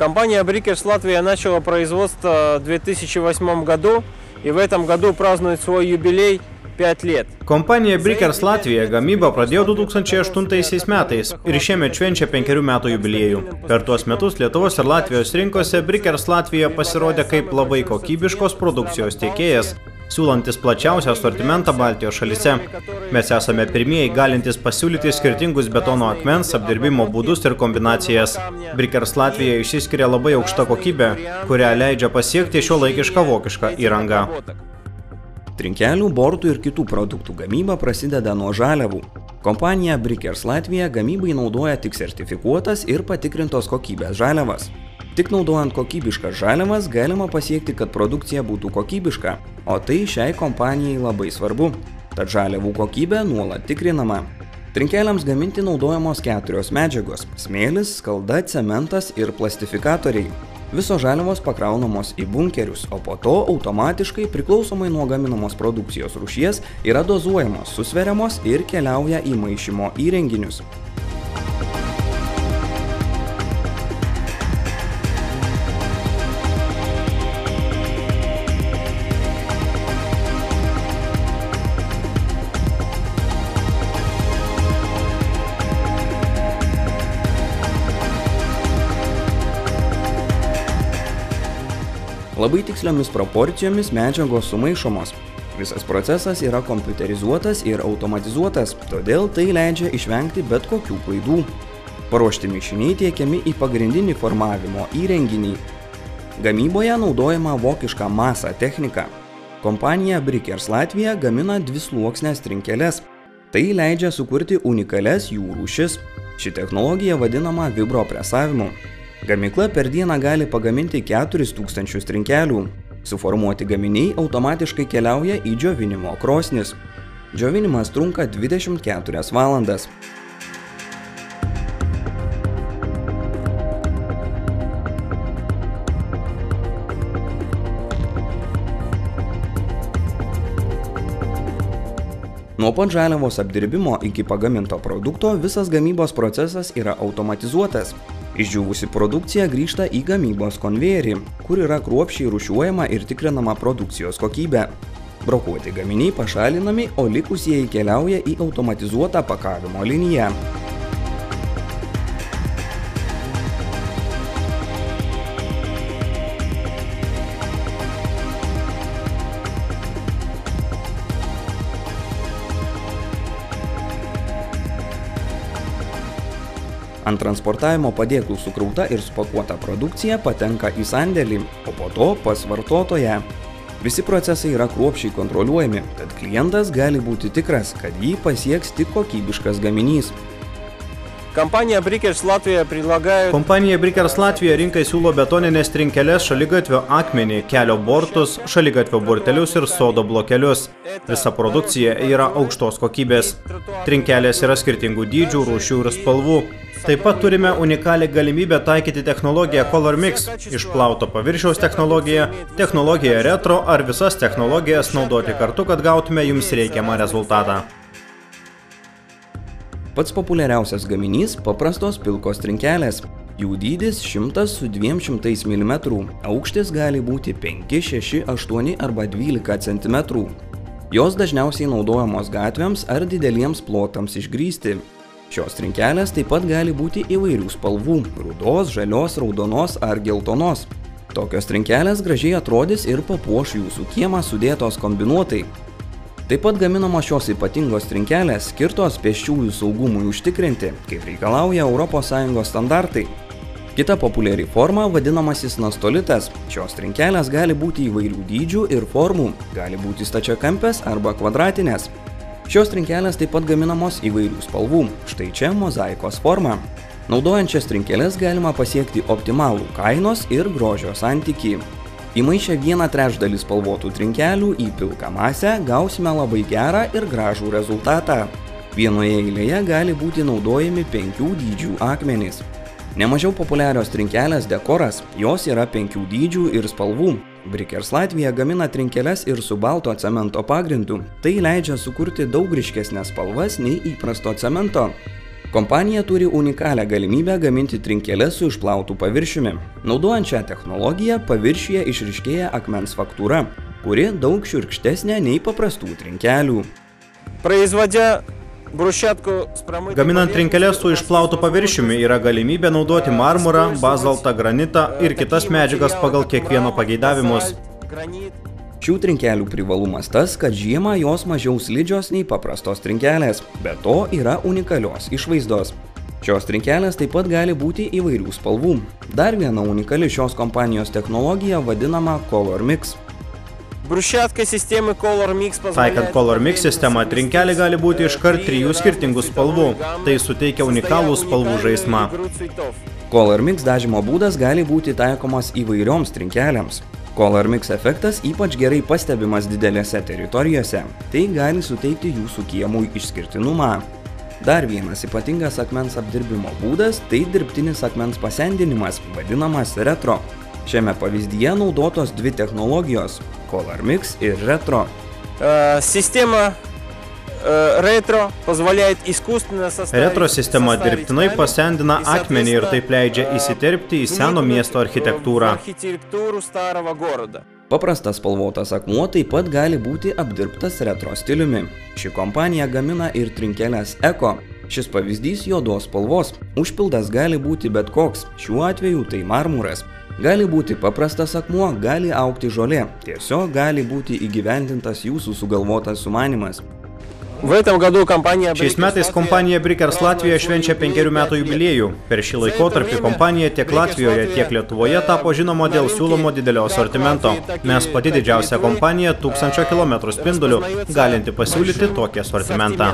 Компания Brickers Latvia начала производство в 2008 году и в этом году празднует свой юбилей 5 лет. Kompanija Brickers Latvia gamybą pradėjo 2008 metais ir šiemet švenčia 5 metų jubiliejų. Per tuos metus Lietuvos ir Latvijos rinkose Brickers Latvia pasirodė kaip labai kokybiškos produkcijos tiekėjas, siūlantis plačiausią asortimentą Baltijos šalyse. Mes esame pirmieji galintys pasiūlyti skirtingus betono akmens apdirbimo būdus ir kombinacijas. Brickers Latvia išsiskiria labai aukšta kokybė, kurią leidžia pasiekti šiuolaikišką vokišką įrangą. Trinkelių, bortų ir kitų produktų gamyba prasideda nuo žaliavų. Kompanija Brickers Latvia gamybai naudoja tik sertifikuotas ir patikrintos kokybės žaliavas. Tik naudojant kokybiškas žaliavas galima pasiekti, kad produkcija būtų kokybiška, o tai šiai kompanijai labai svarbu. Tad žaliavų kokybė nuolat tikrinama. Trinkeliams gaminti naudojamos 4 medžiagos – smėlis, skalda, cementas ir plastifikatoriai. Visos žaliavos pakraunamos į bunkerius, o po to automatiškai priklausomai nuo gaminamos produkcijos rūšies yra dozuojamos, susveriamos ir keliauja į maišymo įrenginius. Labai tiksliomis proporcijomis medžiagos sumaišomos. Visas procesas yra kompiuterizuotas ir automatizuotas, todėl tai leidžia išvengti bet kokių klaidų. Paruošti mišiniai tiekiami į pagrindinį formavimo įrenginį. Gamyboje naudojama vokiška masa technika. Kompanija Brickers Latvia gamina 2-sluoksnes trinkeles. Tai leidžia sukurti unikalias jų rūšis. Ši technologija vadinama vibropresavimu. Gamykla per dieną gali pagaminti 4000 trinkelių. Suformuoti gaminiai automatiškai keliauja į džiovinimo krosnis. Džiovinimas trunka 24 valandas. Nuo pat žaliavos apdirbimo iki pagaminto produkto visas gamybos procesas yra automatizuotas. Išdžiūvusi produkcija grįžta į gamybos konvejerį, kur yra kruopščiai rūšiuojama ir tikrinama produkcijos kokybė. Brokuoti gaminiai pašalinami, o likusieji keliauja į automatizuotą pakavimo liniją. Ant transportavimo padėklų sukrauta ir supakuota produkcija patenka į sandėlį, o po to pas vartotoją. Visi procesai yra kruopščiai kontroliuojami, tad klientas gali būti tikras, kad jį pasieks tik kokybiškas gaminys. Компания Brickers Latvia предлагает... Kompanija Brickers Latvia rinkai siūlo betoninės trinkeles, šaligatvio akmenį, kelio bortus, šaligatvio bortelius ir sodo blokelius. Visa produkcija yra aukštos kokybės. Trinkelės yra skirtingų dydžių, rūšių ir spalvų. Taip pat turime unikalią galimybę taikyti technologiją Color Mix, išplauto paviršiaus technologiją, technologiją retro ar visas technologijas naudoti kartu, kad gautume jums reikiamą rezultatą. Pats populiariausias gaminys – paprastos pilkos trinkelės. Jų dydis 100 su 200 mm, aukštis gali būti 5, 6, 8 arba 12 cm. Jos dažniausiai naudojamos gatvėms ar dideliems plotams išgrįsti. Šios trinkelės taip pat gali būti įvairių spalvų – rudos, žalios, raudonos ar geltonos. Tokios trinkelės gražiai atrodys ir papuoš jūsų kiemą sudėtos kombinuotai. Taip pat gaminamos šios ypatingos trinkelės skirtos pėsčiųjų saugumui užtikrinti, kaip reikalauja ES standartai. Kita populiari forma vadinamasis nastolitas. Šios trinkelės gali būti įvairių dydžių ir formų, gali būti stačiakampės arba kvadratinės. Šios trinkelės taip pat gaminamos įvairių spalvų, štai čia mozaikos forma. Naudojant šias trinkelės galima pasiekti optimalų kainos ir grožio santykį. Įmaišę 1/3 spalvotų trinkelių į pilką masę gausime labai gerą ir gražų rezultatą. Vienoje eilėje gali būti naudojami 5 dydžių akmenys. Nemažiau populiarios trinkelės dekoras, jos yra 5 dydžių ir spalvų. Brickers Latvia gamina trinkeles ir su balto cemento pagrindu. Tai leidžia sukurti daug ryškesnes spalvas nei įprasto cemento. Kompanija turi unikalią galimybę gaminti trinkeles su išplautų paviršiumi. Naudojant šią technologiją, paviršiuje išryškėja akmens faktūra, kuri daug šiurkštesnė nei paprastų trinkelių. Gaminant trinkeles su išplautų paviršiumi yra galimybė naudoti marmurą, bazaltą, granitą ir kitas medžiagas pagal kiekvieno pageidavimus. Šių trinkelių privalumas tas, kad žiemą jos mažiau slidžios nei paprastos trinkelės, be to yra unikalios išvaizdos. Šios trinkelės taip pat gali būti įvairių spalvų. Dar viena unikali šios kompanijos technologija vadinama Color Mix. Taikant Color Mix sistemą, trinkelė gali būti iškart 3 skirtingų spalvų. Tai suteikia unikalų spalvų žaismą. Color Mix dažymo būdas gali būti taikomas įvairioms trinkelėms. Color Mix efektas ypač gerai pastebimas didelėse teritorijose. Tai gali suteikti jūsų kiemui išskirtinumą. Dar vienas ypatingas akmens apdirbimo būdas – tai dirbtinis akmens pasendinimas, vadinamas retro. Šiame pavyzdyje naudotos 2 technologijos – Color Mix ir retro. Retro sistema dirbtinai pasendina akmenį ir taip leidžia įsiterpti į seno miesto architektūrą. Paprastas spalvotas akmuo taip pat gali būti apdirbtas retro stiliumi. Ši kompanija gamina ir trinkeles Eko. Šis pavyzdys juodos spalvos. Užpildas gali būti bet koks, šiuo atveju tai marmuras. Gali būti paprastas akmuo, gali augti žolė. Tiesiog gali būti įgyvendintas jūsų sugalvotas sumanymas. Šiais metais kompanija Brickers Latvija švenčia 5 metų jubiliejų. Per šį laikotarpį kompanija tiek Latvijoje, tiek Lietuvoje tapo žinoma dėl siūlomo didelio asortimento. Mes pati didžiausia kompanija 1000 km spindulių, galinti pasiūlyti tokį asortimentą.